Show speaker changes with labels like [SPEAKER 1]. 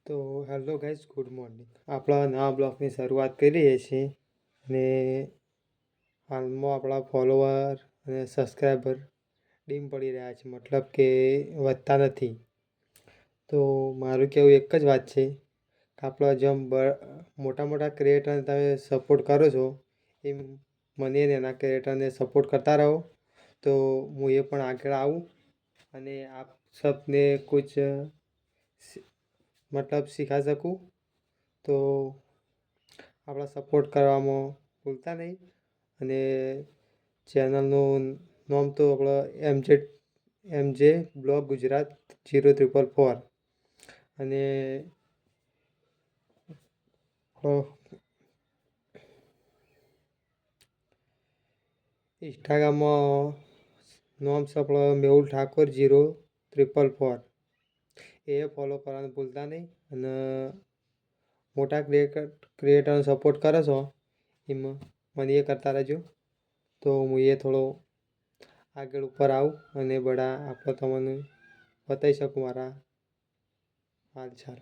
[SPEAKER 1] તો hello guys, good morning. આપણા નવા બ્લોગની શરૂઆત કરી રહ્યા છીએ અને હાલમાં આપણા ફોલોવર અને સબસ્ક્રાઈબર ડીમ પડી રહ્યા છે, મતલબ કે વધતા નથી. તો મારું કહેવું એક જ વાત છે કે આપણા જેમ મોટા મોટા ક્રિએટરને તમે સપોર્ટ કરો છો એમ મને એના ક્રિએટરને સપોર્ટ કરતા રહો, તો હું એ પણ આગળ આવું અને આપ સબને કુછ મતલબ શીખા શકું. તો આપણા સપોર્ટ કરવામાં ભૂલતા નહીં અને ચેનલનું નામ તો આપણો એમજે બ્લોગ ગુજરાત 0444 અને ઇન્સ્ટાગ્રામમાં નામ છે આપણો મેહુલ ઠાકોર 0444. એ ફોલો કરવાનું ભૂલતા નહીં અને મોટા ક્રિએટરનો સપોર્ટ કરો છો એમાં મને એ કરતા રહેજો, તો હું એ થોડો આગળ ઉપર આવું અને બડા આપણે તમને બતાવી શકું મારા હાલ ચાલ.